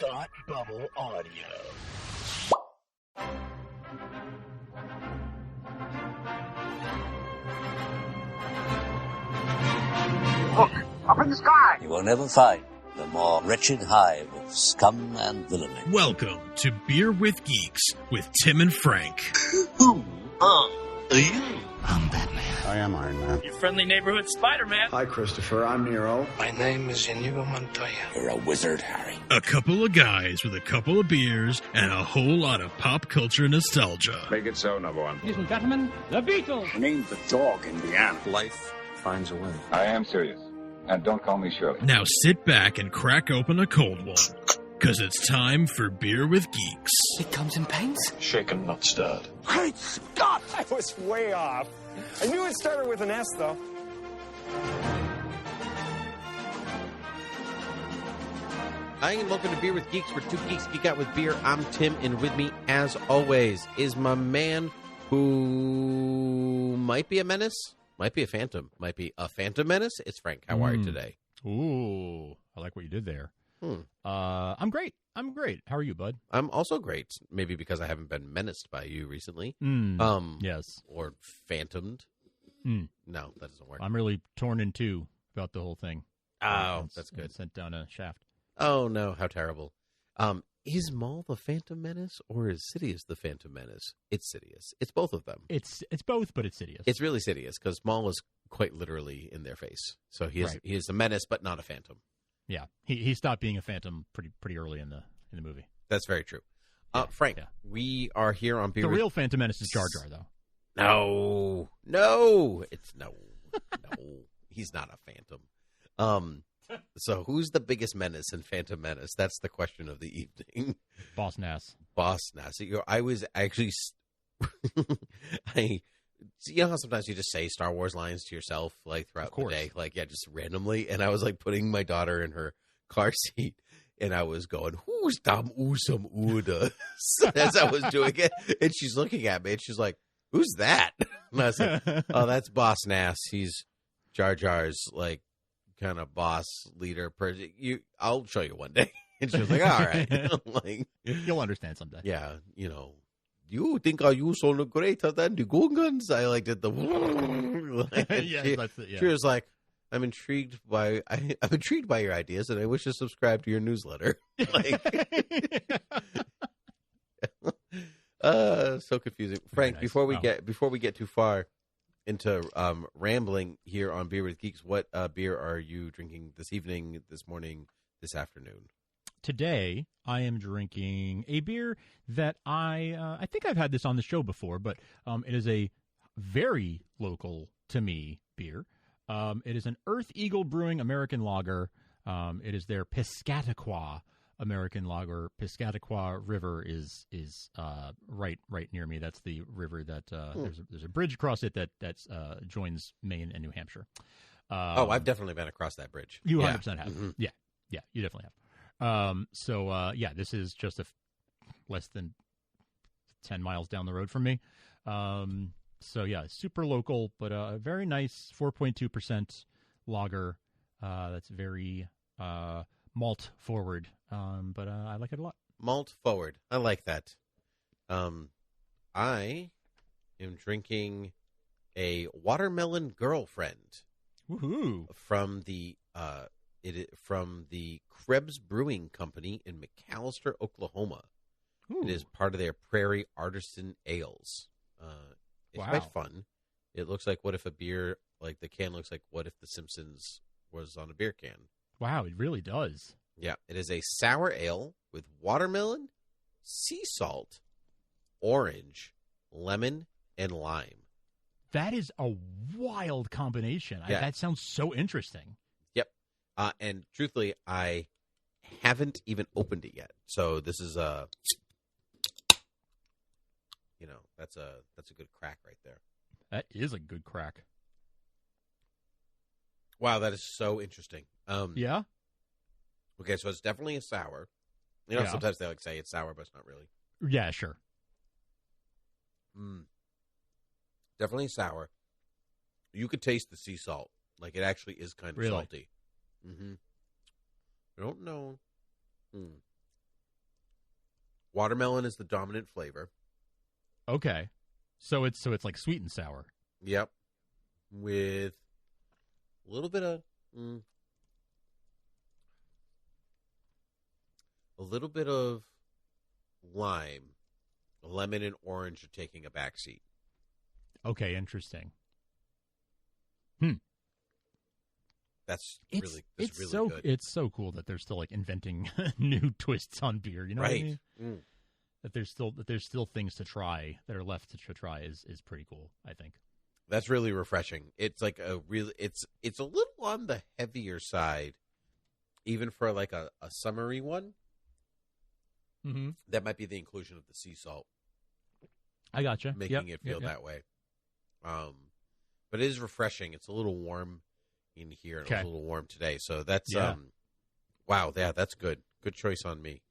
Thought Bubble Audio. Look, up in the sky. You will never find the more wretched hive of scum and villainy. Welcome to Beer with Geeks with Tim and Frank. Who are you? I'm Batman. I am Iron Man. Your friendly neighborhood Spider-Man. Hi, Christopher. I'm Nero. My name is Inigo Montoya. You're a wizard, Harry. A couple of guys with a couple of beers and a whole lot of pop culture nostalgia. Make it so, number one. Ladies and gentlemen, the Beatles. Named the dog Indiana. Life finds a way. I am serious. And don't call me Shirley. Now sit back and crack open a cold one, because it's time for Beer with Geeks. It comes in pints. Shaken, not stirred. Great Scott! I was way off. I knew it started with an S, though. Hi, and welcome to Beer with Geeks, where two geeks geek out with beer. I'm Tim, and with me, as always, is my man who might be a menace, might be a phantom, might be a phantom menace. It's Frank. How are you today? Ooh, I like what you did there. I'm great. How are you, bud? I'm also great. Maybe because I haven't been menaced by you recently. Yes. Or phantomed. No, that doesn't work. I'm really torn in two about the whole thing. Oh, that's good. Sent down a shaft. Oh, no, how terrible. Is Maul the Phantom Menace, or is Sidious the Phantom Menace? It's Sidious. It's both of them. It's both, but it's Sidious. It's really Sidious, because Maul is quite literally in their face. So he is a menace, but not a phantom. Yeah, he stopped being a phantom pretty early in the movie. That's very true. Frank, we are here on Beer. The real Phantom Menace is Jar Jar, though. No, he's not a phantom. So who's the biggest menace in Phantom Menace? That's the question of the evening. Boss Nass. I was actually, you know how sometimes you just say Star Wars lines to yourself, like throughout the day, just randomly. And I was like putting my daughter in her car seat, and I was going, "Who's Dam Usam Uda?" as I was doing it, and she's looking at me, and she's like, "Who's that?" And I was like, "Oh, that's Boss Nass. He's Jar Jar's like kind of boss leader person. I'll show you one day." And she was like, "All right." Like, you'll understand someday. Yeah, you think are you so greater than the Gungans? I like did the. She was like, I'm intrigued by your ideas, and I wish to subscribe to your newsletter. So confusing, Frank. Nice. Before we get too far into rambling here on Beer with Geeks, what beer are you drinking this evening, this morning, this afternoon? Today, I am drinking a beer that I think I've had this on the show before, but it is a very local to me beer. It is an Earth Eagle Brewing American Lager. It is their Piscataqua American Lager. Piscataqua River is right near me. That's the river that there's a bridge across it that joins Maine and New Hampshire. I've definitely been across that bridge. You 100% have. Mm-hmm. Yeah, you definitely have. This is just less than 10 miles down the road from me. Super local, but a very nice 4.2% lager. That's very malt forward, but I like it a lot. Malt forward. I like that. I am drinking a Watermelon Girlfriend. Woohoo! From the Krebs Brewing Company in McAlester, Oklahoma. Ooh. It is part of their Prairie Artisan ales. It's quite fun. It looks like what if a beer, like the can looks like what if The Simpsons was on a beer can. Wow, it really does. Yeah, it is a sour ale with watermelon, sea salt, orange, lemon, and lime. That is a wild combination. Yeah. That sounds so interesting. Yep. And truthfully, I haven't even opened it yet. So this is that's a good crack right there. That is a good crack. Wow, that is so interesting. Yeah. Okay, so it's definitely a sour. Sometimes they say it's sour, but it's not really. Yeah, sure. Definitely sour. You could taste the sea salt. Like, it actually is kind of salty. Mm-hmm. I don't know. Watermelon is the dominant flavor. Okay. So it's like sweet and sour. Yep. With a little bit of lime. Lemon and orange are taking a backseat. Okay, interesting. That's really so good. It's so cool that they're still like inventing new twists on beer. You know what I mean? That there's still things to try that are left to try is pretty cool. I think that's really refreshing. It's like it's a little on the heavier side, even for like a summery one. Mm-hmm. That might be the inclusion of the sea salt. I gotcha. Making it feel that way. But it is refreshing. It's a little warm in here. And it was a little warm today. So that's, wow. Yeah, that's good. Good choice on me.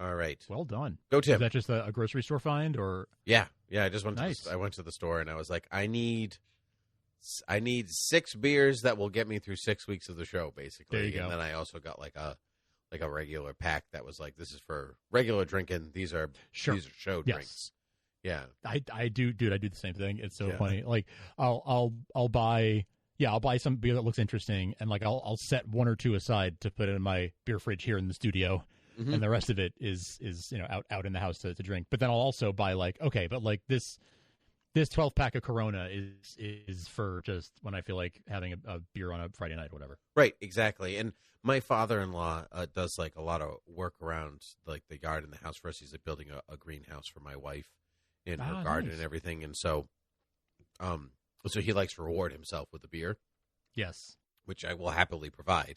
All right. Well done. Go, Tim. Is that just a grocery store find or? Yeah. I just went I went to the store and I was like, I need 6 beers that will get me through 6 weeks of the show, basically. There you go. And then I also got like a regular pack that was like, this is for regular drinking. These are show drinks. Yeah. I do, dude. I do the same thing. It's so funny. Like I'll buy some beer that looks interesting, and like I'll set 1 or 2 aside to put in my beer fridge here in the studio, and the rest of it is out in the house to drink. But then I'll also buy like this 12-pack of Corona is for just when I feel like having a beer on a Friday night or whatever. Right, exactly. And my father-in-law does like a lot of work around like the yard and the house for us. He's like building a greenhouse for my wife in her garden and everything. And so he likes to reward himself with a beer. Yes. Which I will happily provide.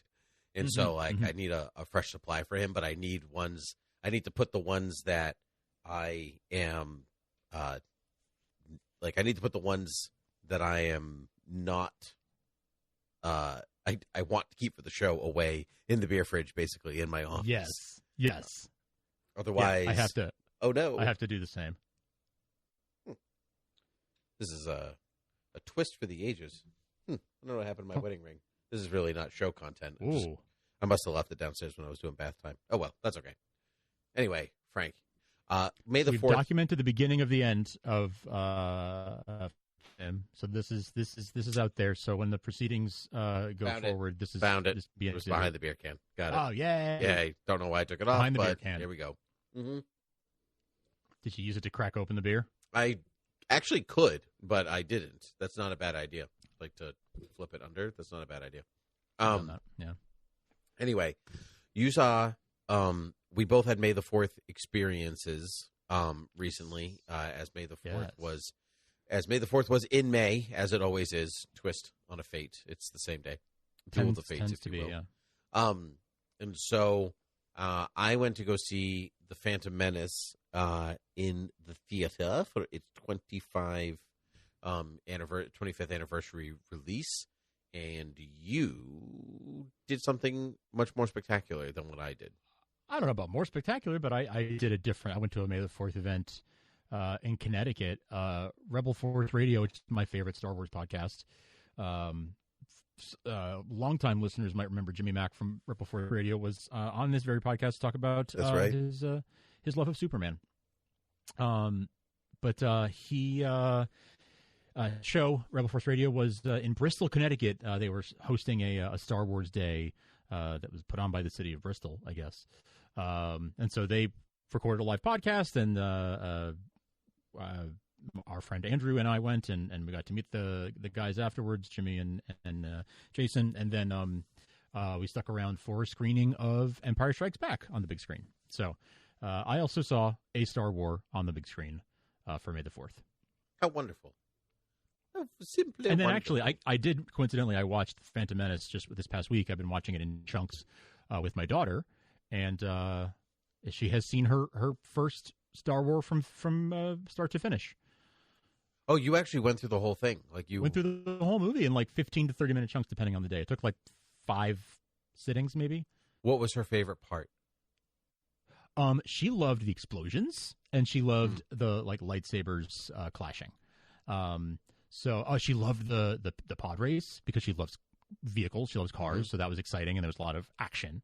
And so like I need a fresh supply for him, but I need to put the ones that I am I need to put the ones that I am not I want to keep for the show away in the beer fridge, basically in my office. Yes. Otherwise I have to. Oh no. I have to do the same. This is a twist for the ages. I don't know what happened to my wedding ring. This is really not show content. I must have left it downstairs when I was doing bath time. Oh well, that's okay. Anyway, Frank, May the 4th. We've documented the beginning of the end of him. So this is out there. So when the proceedings go forward, this is found it. This it was behind the beer can. Got it. Oh yeah. Yeah. I don't know why I took it off. Behind the but beer can. Here we go. Did you use it to crack open the beer? I actually could, but I didn't. That's not a bad idea. Like to flip it under. That's not a bad idea. Yeah. Anyway, you saw. We both had May the 4th experiences recently. As May the 4th was in May, as it always is. Twist on a fate. It's the same day. Duel of the fates, if you will. Yeah. And so I went to go see the Phantom Menace in the theater for its 25th anniversary release, and you did something much more spectacular than what I did. I don't know about more spectacular, but I did a different. I went to a May the 4th event in Connecticut. Rebel Force Radio, which is my favorite Star Wars podcast. Longtime listeners might remember Jimmy Mack from Rebel Force Radio was on this very podcast to talk about his love of Superman. But he show Rebel Force Radio was in Bristol, Connecticut. They were hosting a Star Wars Day that was put on by the city of Bristol, I guess. And so they recorded a live podcast, and our friend Andrew and I went, and we got to meet the guys afterwards, Jimmy and Jason, and then we stuck around for a screening of Empire Strikes Back on the big screen. So I also saw A Star War on the big screen for May the 4th. How wonderful. Simply and then wonderful. Actually, I did, coincidentally, I watched Phantom Menace just this past week. I've been watching it in chunks with my daughter, and she has seen her first Star Wars from start to finish. Oh, you actually went through the whole thing? Like you went through the whole movie in like 15 to 30 minute chunks, depending on the day. It took like 5 sittings, maybe. What was her favorite part? She loved the explosions, and she loved the like lightsabers clashing. So she loved the pod race because she loves vehicles. She loves cars, so that was exciting, and there was a lot of action.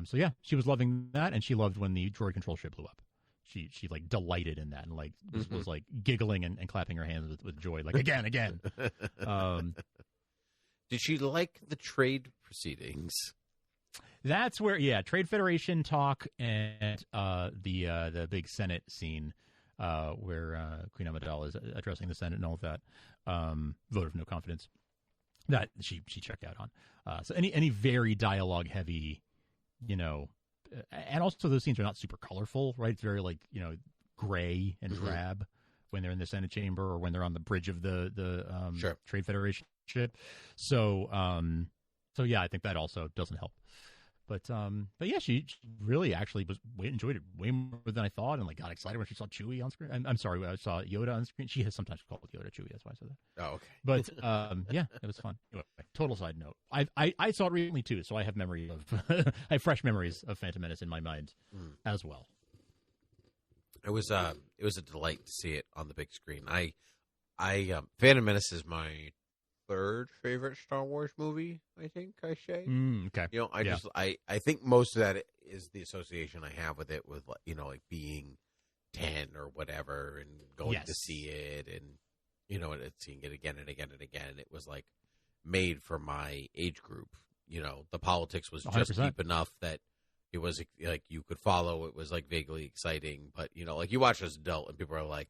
So yeah, she was loving that, and she loved when the droid control ship blew up. she like delighted in that and like was like giggling and clapping her hands with joy, like again. Did she like the trade proceedings? That's where, Trade Federation talk and the big Senate scene where Queen Amidala is addressing the Senate and all of that, vote of no confidence that she checked out on. So any very dialogue heavy, and also those scenes are not super colorful, right? It's very like gray and drab when they're in the Senate chamber or when they're on the bridge of the Trade Federation ship. So yeah, I think that also doesn't help. But yeah, she really actually enjoyed it way more than I thought, and like got excited when she saw Chewie on screen. I'm sorry, when I saw Yoda on screen. She has sometimes called Yoda Chewie. That's why I said that. Oh, okay. But yeah, it was fun. Anyway, total side note. I saw it recently too, so I have memory of I have fresh memories of Phantom Menace in my mind as well. It was a delight to see it on the big screen. Phantom Menace is my third favorite Star Wars movie, I think I say. Okay. I think most of that is the association I have with it, with like being 10 or whatever and going to see it and and seeing it again and again and again. It was like made for my age group. The politics was just 100%. deep enough that it was like you could follow. It was like vaguely exciting, but like you watch as an adult and people are like,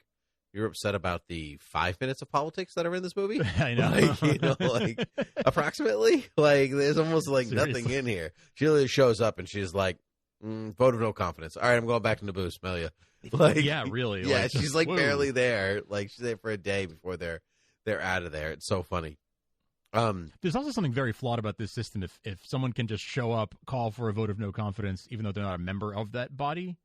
you're upset about the 5 minutes of politics that are in this movie? I know. Like approximately. Like there's almost like nothing in here. She literally shows up and she's like, vote of no confidence. All right, I'm going back to Naboo, smell ya. Like, yeah, really. Yeah, like, she's like whoa. barely there. Like she's there for a day before they're out of there. It's so funny. There's also something very flawed about this system. If someone can just show up, call for a vote of no confidence, even though they're not a member of that body.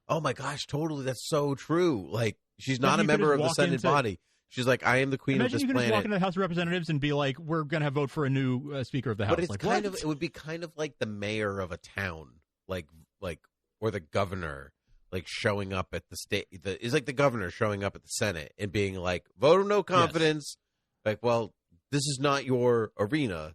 Oh my gosh, totally. That's so true. Like she's not a member of the Senate body. She's like, I am the queen of this planet. Imagine you can just walk into the House of Representatives and be like, we're going to vote for a new Speaker of the House. But it's like, kind of, it would be kind of like the mayor of a town, like, or the governor, like showing up at the state. It's like the governor showing up at the Senate and being like, vote of no confidence. Yes. Like, well, this is not your arena.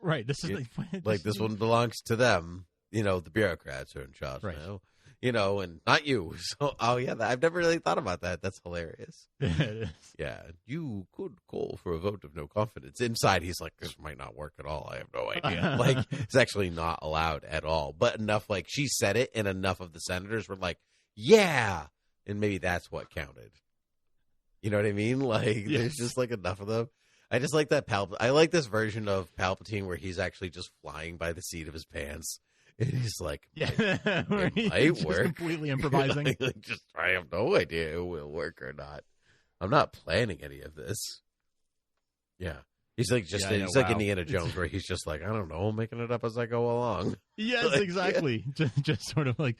Right. This is like this one belongs to them. The bureaucrats are in charge now. And not you. So, I've never really thought about that. That's hilarious. It is. Yeah, you could call for a vote of no confidence. Inside, he's like, this might not work at all. I have no idea. Like, it's actually not allowed at all. But enough, like, she said it, and enough of the senators were like, yeah. And maybe that's what counted. You know what I mean? Like, there's just, like, enough of them. I just like that I like this version of Palpatine where he's actually just flying by the seat of his pants. And he's like, it might work. Completely improvising. I have no idea it will work or not. I'm not planning any of this. Yeah. He's like he's like Indiana Jones where he's just like, I don't know, making it up as I go along. Yes, exactly. Yeah. Just sort of like,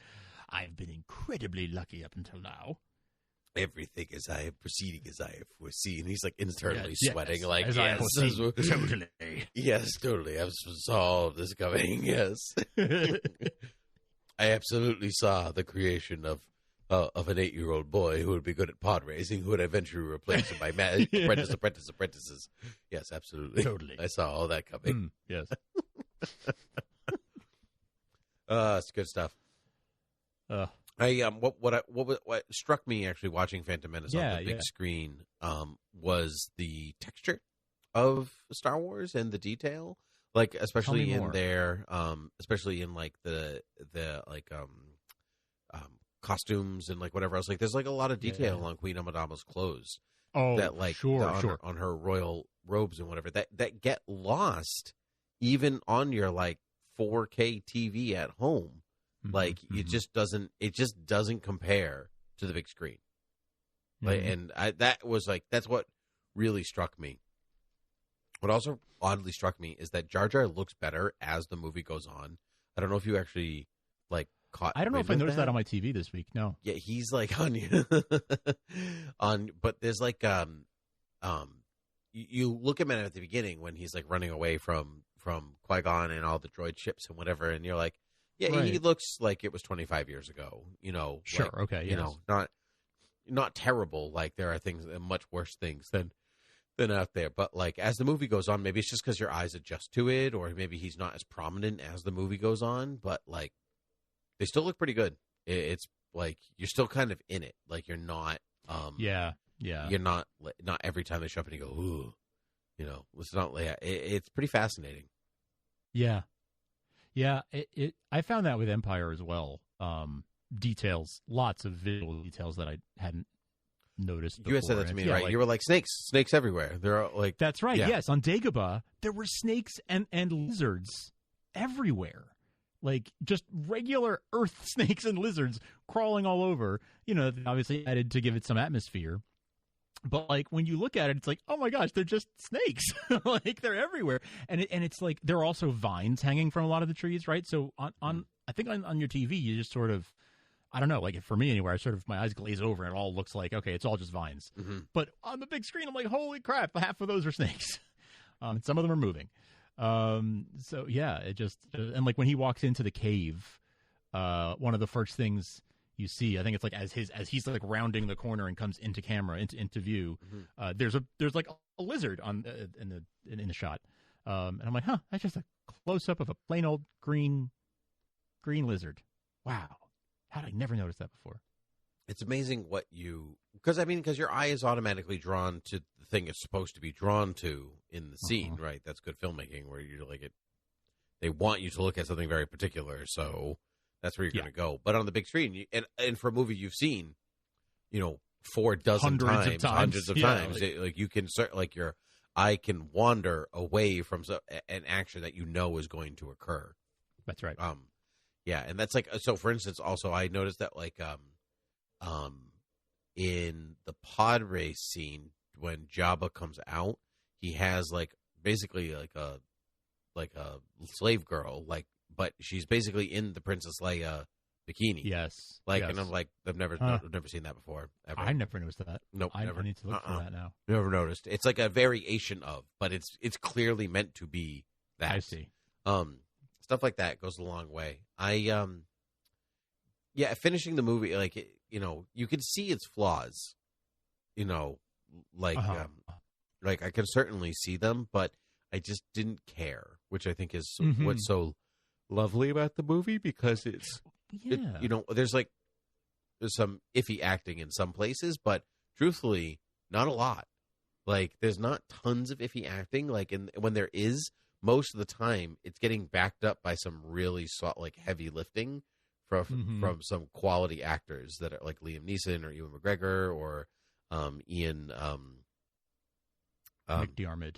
I've been incredibly lucky up until now. Everything I am proceeding as I have foreseen. He's like internally sweating, like, as I foreseen. Totally. Yes, totally. I saw this coming. Yes, I absolutely saw the creation of an 8-year-old boy who would be good at pod racing, who would eventually replace him by apprentices. Yes, absolutely. Totally. I saw all that coming. Yes. It's good stuff. What struck me actually watching Phantom Menace on the big screen was the texture of Star Wars and the detail, like especially in their especially in like the costumes and like whatever else. Like there's like a lot of detail on Queen Amidala's clothes. Oh, that like on her royal robes and whatever that get lost even on your like 4K TV at home. Like it just doesn't compare to the big screen. Like, and that's what really struck me. What also oddly struck me is that Jar Jar looks better as the movie goes on. I don't know if you actually like caught. I don't know if I noticed that on my TV this week. No. Yeah, he's like on but there's like you look at him at the beginning when he's like running away from Qui-Gon and all the droid ships and whatever, and you're like, yeah, he looks like it was 25 years ago. Sure, like, okay, you know, not terrible. Like there are things, much worse things than out there. But like as the movie goes on, maybe it's just because your eyes adjust to it, or maybe he's not as prominent as the movie goes on. But like they still look pretty good. It's like you're still kind of in it. Like you're not. Yeah. You're not every time they show up and you go, ooh, you know, it's not like it's pretty fascinating. Yeah. Yeah. I found that with Empire as well. Details, lots of visual details that I hadn't noticed before. You had said that to me, right? Like, you were like, snakes everywhere. They're like, that's right. Yeah. Yes. On Dagobah, there were snakes and lizards everywhere. Like just regular earth snakes and lizards crawling all over, you know, obviously added to give it some atmosphere. But like when you look at it, it's like, oh my gosh, they're just snakes. Like they're everywhere. And it's like there are also vines hanging from a lot of the trees, right? So on I think on your TV, you just sort of, I don't know, like for me anywhere, I sort of, my eyes glaze over and it all looks like, okay, it's all just vines. Mm-hmm. But on the big screen, I'm like, holy crap, half of those are snakes. Some of them are moving. So yeah, it just, and like when he walks into the cave, one of the first things you see, I think it's like as he's like rounding the corner and comes into camera, into view, there's like a lizard on in the shot. And I'm like, that's just a close up of a plain old green lizard. Wow. How did I never notice that before? It's amazing what because your eye is automatically drawn to the thing it's supposed to be drawn to in the scene, right? That's good filmmaking where you're like they want you to look at something very particular, so that's where you're going to go. But on the big screen, and for a movie you've seen, you know, 4 dozen hundreds of times, like you can like your eye can wander away from an action that you know is going to occur. That's right. Yeah, and that's like so. For instance, also I noticed that like in the pod race scene when Jabba comes out, he has like basically like a slave girl, like, but she's basically in the Princess Leia bikini. Yes, like, yes. And I'm like, I've never seen that before. Ever. I never noticed that. Nope, never. I need to look for that now. Never noticed. It's like a variation of, but it's clearly meant to be that. I see. Stuff like that goes a long way. Finishing the movie, like, you know, you can see its flaws, you know, like, like I can certainly see them, but I just didn't care, which I think is what's so lovely about the movie, because it's, you know, there's some iffy acting in some places, but truthfully, not a lot. Like, there's not tons of iffy acting. Like, when there is, most of the time, it's getting backed up by some really like heavy lifting from some quality actors that are like Liam Neeson or Ewan McGregor or Ian McDiarmid.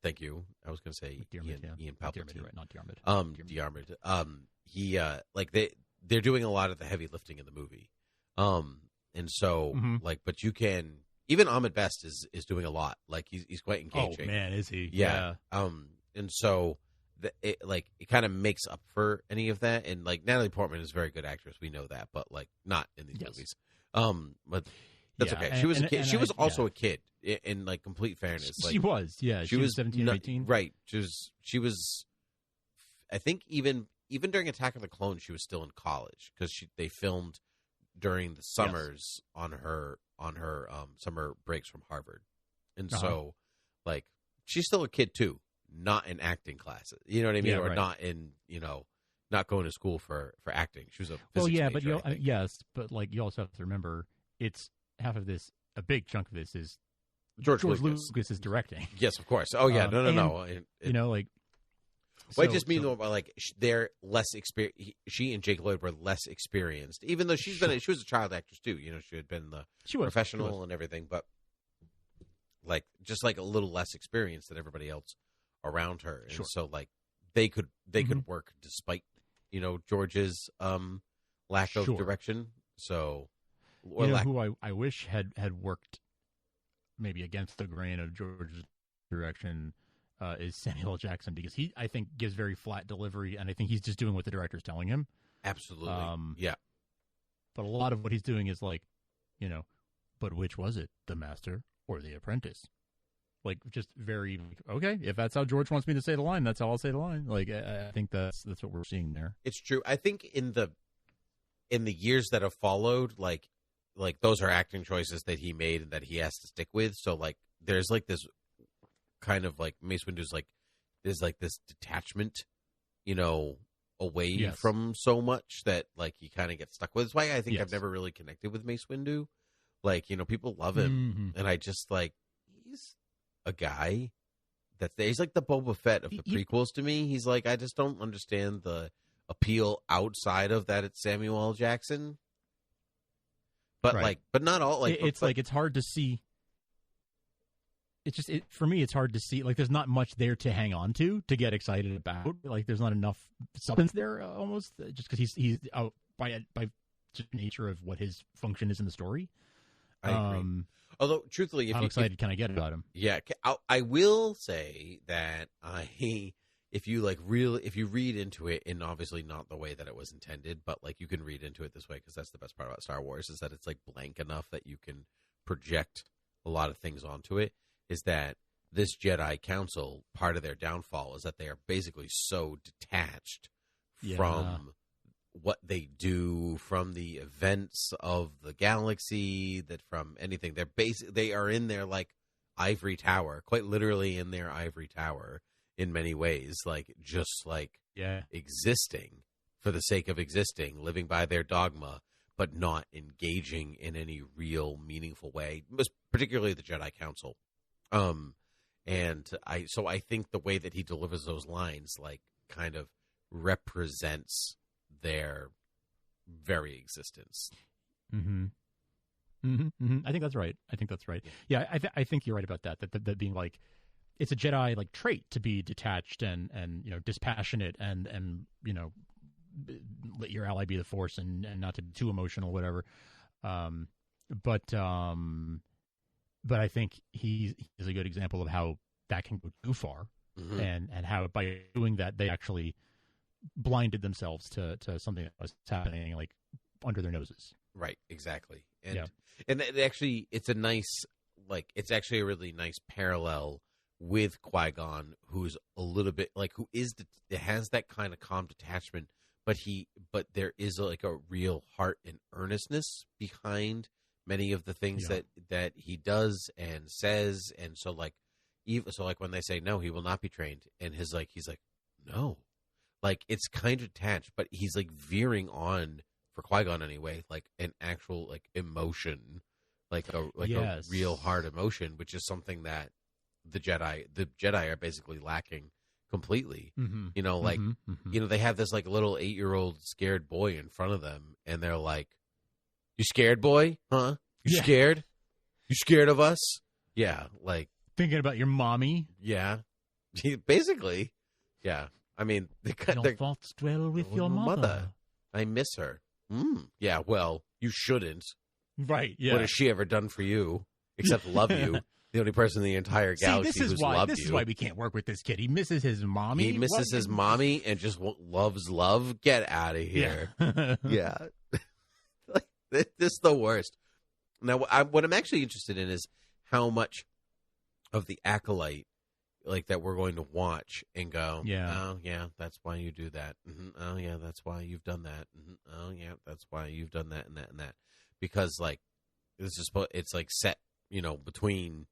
Thank you. I was going to say Ian Palpatine, McDiarmid, right? Not Diarmid. Diarmid. They're doing a lot of the heavy lifting in the movie, and so like, but you can, even Ahmed Best is doing a lot. Like he's quite engaging. Oh man, is he? Yeah. And so it kind of makes up for any of that. And like Natalie Portman is a very good actress, we know that, but like not in these movies. But that's okay. She was a kid. She was also a kid. In like complete fairness, she was. Yeah, she was 17 or 18. Right. She was. I think even during Attack of the Clones, she was still in college because they filmed during the summers on her summer breaks from Harvard, and so like she's still a kid too, not in acting classes. You know what I mean? Yeah, or right. not in not going to school for acting. She was a well, yeah, major, but yes, but like you also have to remember, it's half of this. A big chunk of this is George Lucas is directing. Yes, of course. Oh yeah, no. You know, like. Well, I just mean like they're less experienced. She and Jake Lloyd were less experienced, even though she was a child actress too. You know, she had been professional and everything, but like just like a little less experienced than everybody else around her. And so like they could work despite George's lack of direction. So who I wish had worked maybe against the grain of George's direction. Is Samuel L. Jackson, because he, I think, gives very flat delivery, and I think he's just doing what the director's telling him. Absolutely. Yeah. But a lot of what he's doing is like, but which was it, the master or the apprentice? Like, just very, okay, if that's how George wants me to say the line, that's how I'll say the line. Like, I think that's what we're seeing there. It's true. I think in the years that have followed, like those are acting choices that he made and that he has to stick with. So, like, there's like this kind of like Mace Windu's like there's like this detachment, away from so much that like you kind of get stuck with. That's why I think I've never really connected with Mace Windu. Like, you know, people love him, and I just like he's a guy that's there. He's like the Boba Fett of the prequels to me. He's like, I just don't understand the appeal outside of that. It's Samuel L. Jackson, but but not all. Like it's hard to see. It's just for me. It's hard to see. Like, there's not much there to hang on to get excited about. Like, there's not enough substance there. Almost just because he's by just nature of what his function is in the story. I agree. Although, truthfully, how excited can I get about him? Yeah, I will say that if you read into it, and obviously not the way that it was intended, but like you can read into it this way because that's the best part about Star Wars is that it's like blank enough that you can project a lot of things onto it. Is that this Jedi Council, part of their downfall is that they are basically so detached from what they do, from the events of the galaxy, that from anything. They are in their like ivory tower, quite literally in their ivory tower in many ways, like just like existing for the sake of existing, living by their dogma, but not engaging in any real meaningful way, particularly the Jedi Council. And I think the way that he delivers those lines, like, kind of represents their very existence. Mm-hmm. Mm-hmm. Mm-hmm. I think that's right. Yeah, I think you're right about that. That being like, it's a Jedi like trait to be detached and you know, dispassionate and you know, let your ally be the Force and not to be too emotional, whatever. But I think he is a good example of how that can go too far, and how by doing that they actually blinded themselves to something that was happening like under their noses. Right, exactly. And it's actually a really nice parallel with Qui-Gon, who's a little bit like it has that kind of calm detachment, but there is like a real heart and earnestness behind many of the things that he does and says, and so like when they say no, he will not be trained, and he's like no, like it's kind of detached, but he's like veering on for Qui-Gon anyway, like an actual like emotion, like a real hard emotion, which is something that the Jedi are basically lacking completely. Mm-hmm. You know, like you know, they have this like little 8-year-old scared boy in front of them, and they're like, "You scared, boy? Huh? You scared? You scared of us? Yeah, like thinking about your mommy? Yeah, basically, yeah. I mean, your thoughts dwell with your mother. I miss her. Yeah, well, you shouldn't. Right? Yeah. What has she ever done for you except love you? The only person in the entire galaxy who's loved you. This is why we can't work with this kid. He misses his mommy. He misses his mommy and just loves love. Get out of here. Yeah. Like, this is the worst. Now, what I'm actually interested in is how much of the Acolyte, like, that we're going to watch and go, oh, yeah, that's why you do that. Mm-hmm. Oh, yeah, that's why you've done that. Mm-hmm. Oh, yeah, that's why you've done that and that and that. Because, like, it's, like, set, you know, between...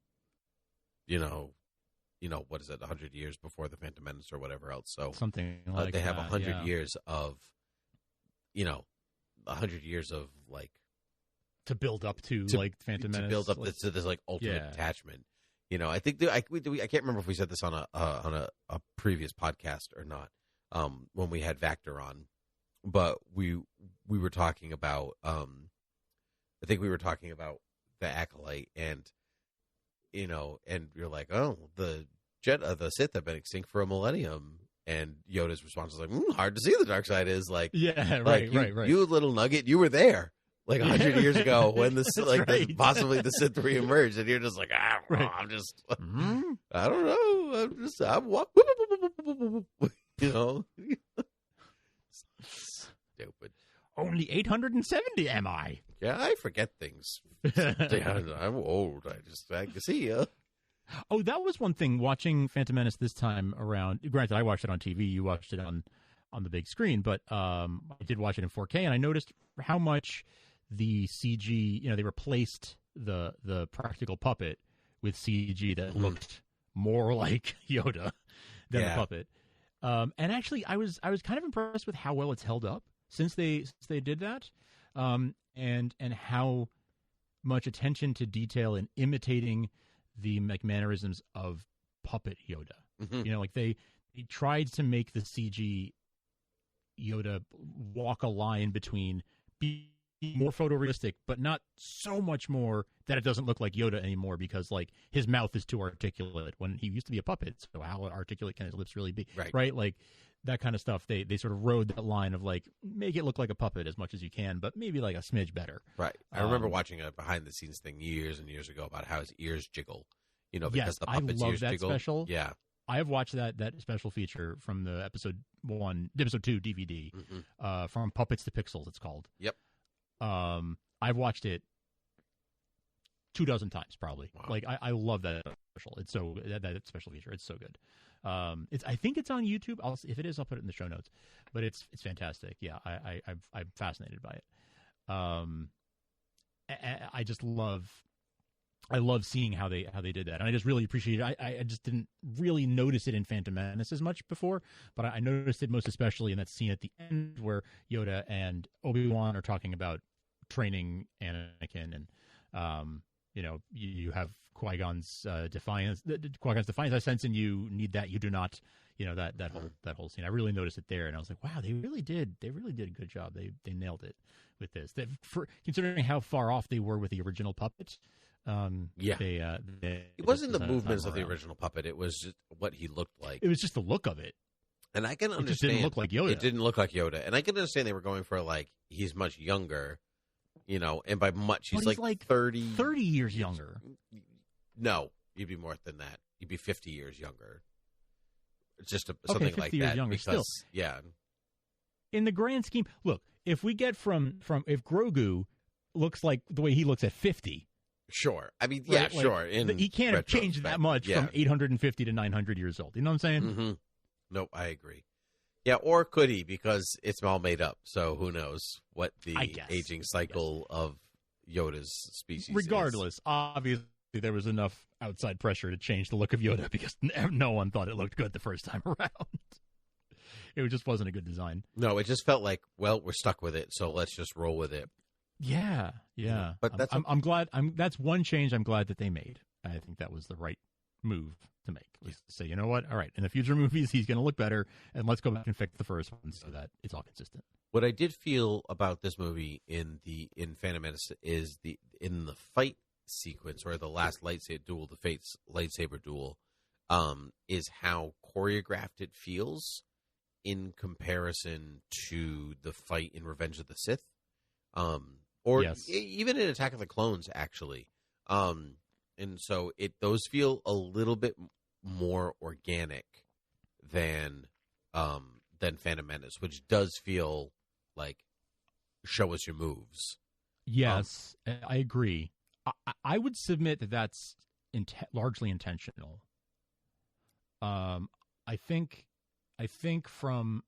You know, what is it? 100 years before the Phantom Menace or whatever else. So something like they have 100 years of, 100 years of like to build up to like Phantom Menace, to build up to this like ultimate attachment. You know, I think I can't remember if we said this on a previous podcast or not when we had Vactor on, but we were talking about I think we were talking about the Acolyte and. You know, and you're like, oh, the Sith have been extinct for a millennium, and Yoda's response is like, hard to see the dark side is like, right. You little nugget, you were there like 100 years ago when possibly the Sith reemerged, and you're just like, I'm just, I don't know, you know, stupid. Only 870 am I? Yeah, I forget things. I'm old. I can see you. Oh, that was one thing watching Phantom Menace this time around. Granted, I watched it on TV. You watched it on the big screen, but I did watch it in 4K, and I noticed how much the CG. They replaced the practical puppet with CG that looked more like Yoda than the puppet. And actually, I was kind of impressed with how well it's held up since they did that, and how much attention to detail in imitating the mannerisms of puppet Yoda. Mm-hmm. You know, like they tried to make the CG Yoda walk a line between being more photorealistic, but not so much more that it doesn't look like Yoda anymore, because like his mouth is too articulate when he used to be a puppet. So how articulate can his lips really be? Right? Like that kind of stuff. They sort of rode that line of like, make it look like a puppet as much as you can, but maybe like a smidge better. Right. I remember watching a behind the scenes thing years and years ago about how his ears jiggle. You know, because the puppet's I love ears that jiggle. special. Yeah. I have watched that special feature from the episode 2 DVD, from Puppets to Pixels, it's called. Yep. I've watched it 24 times probably. Wow. Like I love that special. It's so that special feature. It's so good. I think it's on YouTube. If it is, I'll put it in the show notes. But it's fantastic. Yeah, I'm fascinated by it. I just love. I love seeing how they did that, and I just really appreciate it. I just didn't really notice it in Phantom Menace as much before, but I noticed it most especially in that scene at the end where Yoda and Obi-Wan are talking about training Anakin, and you have Qui-Gon's defiance. Qui-Gon's defiance. I sense in you need that. You do not. You know that whole scene. I really noticed it there, and I was like, wow, they really did a good job. They nailed it with this. Considering how far off they were with the original puppet. It wasn't the movements of the original puppet. It was just what he looked like. It was just the look of it. And I can understand. It just didn't look like Yoda. It didn't look like Yoda. And I can understand they were going for, like, he's much younger, you know, and by much, he's like 30 years younger. No, you'd be more than that. You'd be 50 years younger. Just something 50 like years that. Younger, because, still. yeah. In the grand scheme, look, if we get from if Grogu looks like the way he looks at 50. Sure. I mean, yeah, right? Sure. He can't have changed that much from 850 to 900 years old. You know what I'm saying? Mm-hmm. Nope, I agree. Yeah, or could he? Because it's all made up. So who knows what the aging cycle of Yoda's species Regardless, is. Obviously there was enough outside pressure to change the look of Yoda because no one thought it looked good the first time around. It just wasn't a good design. No, it just felt like, well, we're stuck with it, so let's just roll with it. Yeah. But that's I'm glad. That's one change I'm glad that they made. I think that was the right move to make. Was to say, you know what? All right, in the future movies, he's going to look better, and let's go back and fix the first one so that it's all consistent. What I did feel about this movie in Phantom Menace is in the fight sequence or the last lightsaber duel, the Fate's lightsaber duel, is how choreographed it feels in comparison to the fight in Revenge of the Sith. Or even in Attack of the Clones, actually. And so those feel a little bit more organic than Phantom Menace, which does feel like show us your moves. Yes, I agree. I would submit that that's largely intentional. I think from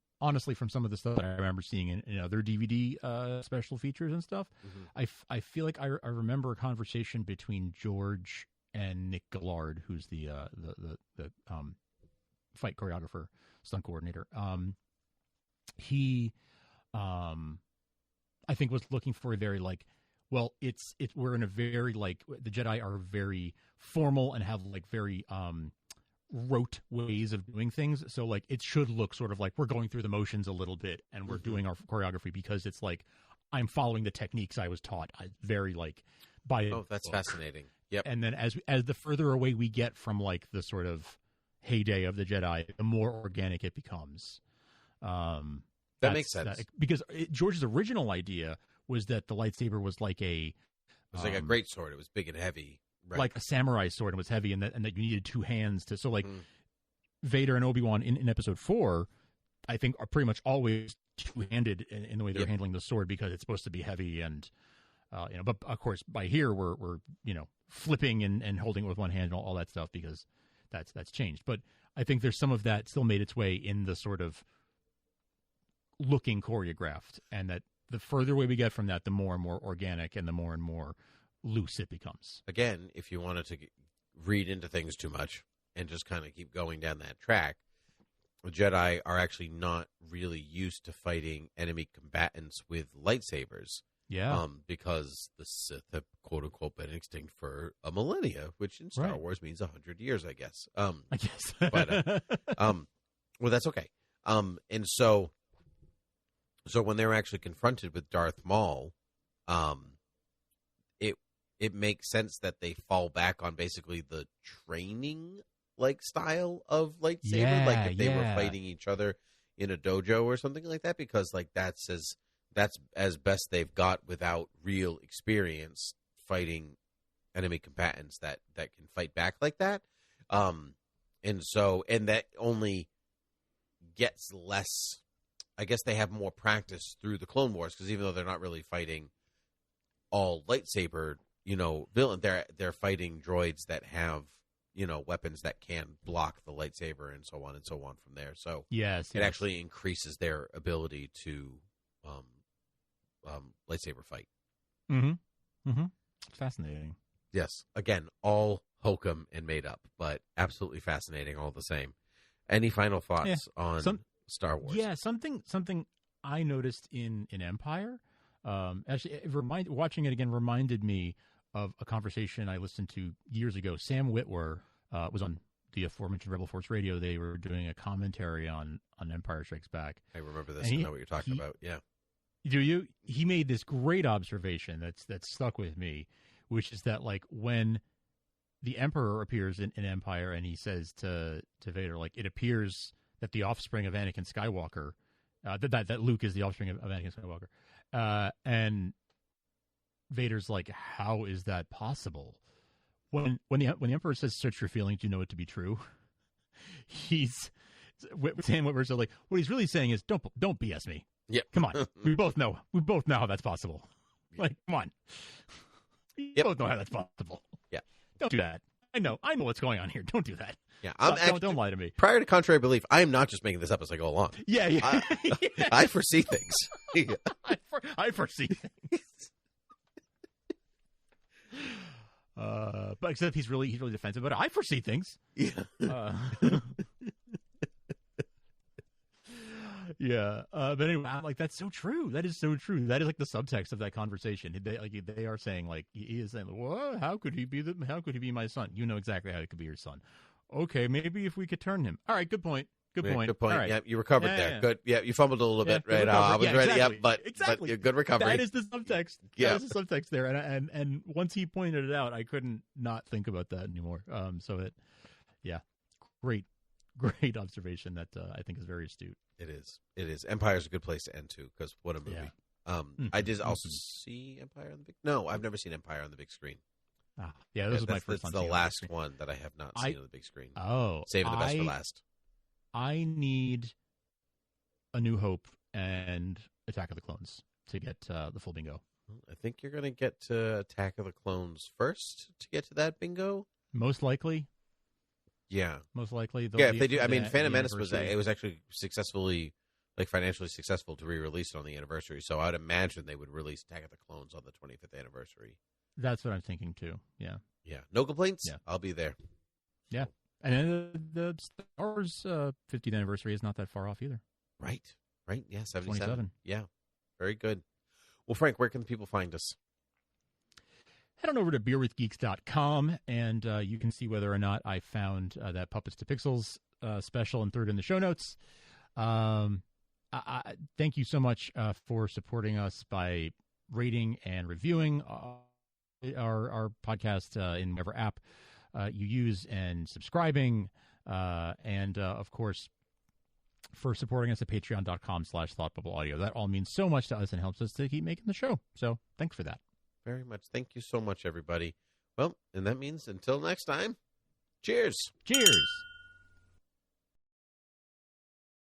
some of the stuff that I remember seeing in other DVD special features and stuff, I feel like I remember a conversation between George and Nick Gillard, who's the fight choreographer, stunt coordinator. He, I think, was looking for a very we're in a very the Jedi are very formal and have very rote ways of doing things, so it should look sort of like we're going through the motions a little bit and we're doing our choreography because it's like I'm following the techniques I was taught. That's fascinating. Yep. And then as the further away we get from the sort of heyday of the Jedi, the more organic it becomes. That makes sense because George's original idea was that the lightsaber was like a great sword. It was big and heavy. Right. Like a samurai sword, and was heavy, and that you needed two hands to. So, Vader and Obi-Wan in Episode 4, I think, are pretty much always two-handed in the way they're handling the sword because it's supposed to be heavy, and But of course, by here we're flipping and holding it with one hand and all that stuff because that's changed. But I think there's some of that still made its way in the sort of looking choreographed, and that the further away we get from that, the more and more organic and the more and more loose it becomes. Again, if you wanted to read into things too much and just kind of keep going down that track, the Jedi are actually not really used to fighting enemy combatants with lightsabers. Yeah. Because the Sith have quote unquote been extinct for a millennia, which in Star Wars means 100 years, I guess. I guess. But well, that's okay. And so when they're actually confronted with Darth Maul, it makes sense that they fall back on basically the training style of lightsaber, like if they were fighting each other in a dojo or something like that, because that's as best they've got without real experience fighting enemy combatants that can fight back like that. And that only gets less. I guess they have more practice through the Clone Wars, because even though they're not really fighting all lightsaber, villain, they're fighting droids that have weapons that can block the lightsaber and so on from there. So it actually increases their ability to lightsaber fight. Mm-hmm. Mm-hmm. It's fascinating. Yes. Again, all hokum and made up, but absolutely fascinating all the same. Any final thoughts on Star Wars? Yeah, something I noticed in Empire. Actually, watching it again reminded me of a conversation I listened to years ago. Sam Witwer was on the aforementioned Rebel Force Radio. They were doing a commentary on Empire Strikes Back. I remember this. I know what you're talking about. Yeah. Do you? He made this great observation that's stuck with me, which is that when the Emperor appears in Empire and he says to Vader, it appears that the offspring of Anakin Skywalker, that Luke is the offspring of Anakin Skywalker, and Vader's like, how is that possible? When the Emperor says, "Search your feelings, you know it to be true," Sam Witwer's like, what he's really saying is, don't BS me. Yeah, come on, we both know how that's possible. Come on, we both know how that's possible. Yeah, don't do that. I know what's going on here. Don't do that. Yeah, don't lie to me. Prior to contrary belief, I am not just making this up as I go along. Yeah. I foresee things. I foresee things. But except he's really defensive. But I foresee things. Yeah. Yeah. But anyway, I'm like, that's so true. That is so true. That is the subtext of that conversation. They are saying he is saying, "What? How could he be my son?" You know exactly how he could be your son. Okay, maybe if we could turn him. All right, good point. Good point. All right. Yeah, you recovered there. Yeah. Good. Yeah, you fumbled a little bit, right? I was ready. Exactly. Yep, exactly. But good recovery. That is the subtext. Yeah. That is the subtext there. And once he pointed it out, I couldn't not think about that anymore. Great observation that I think is very astute. It is. Empire's a good place to end to, because what a movie. Yeah. I did also see Empire on the big. No, I've never seen Empire on the big screen. Yeah, this was my first time. That's the last one that I have not seen on the big screen. Oh, saving the best for last. I need A New Hope and Attack of the Clones to get the full bingo. I think you're going to get to Attack of the Clones first to get to that bingo. Most likely. Yeah. Most likely. Yeah, if they do. I mean, Phantom Menace was actually successfully, financially successful to re-release it on the anniversary. So I'd imagine they would release Attack of the Clones on the 25th anniversary. That's what I'm thinking too. Yeah. Yeah. No complaints. Yeah. I'll be there. Yeah. And then the Star Wars 50th anniversary is not that far off either. Right. Yeah, 77. 27. Yeah. Very good. Well, Frank, where can people find us? Head on over to beerwithgeeks.com, and you can see whether or not I found that Puppets to Pixels special and threw it in the show notes. Thank you so much for supporting us by rating and reviewing our podcast in whatever app you use, and subscribing, and of course, for supporting us at patreon.com/thoughtbubbleaudio. That all means so much to us and helps us to keep making the show. So thanks for that. Very much. Thank you so much, everybody. Well, and that means until next time, cheers. Cheers.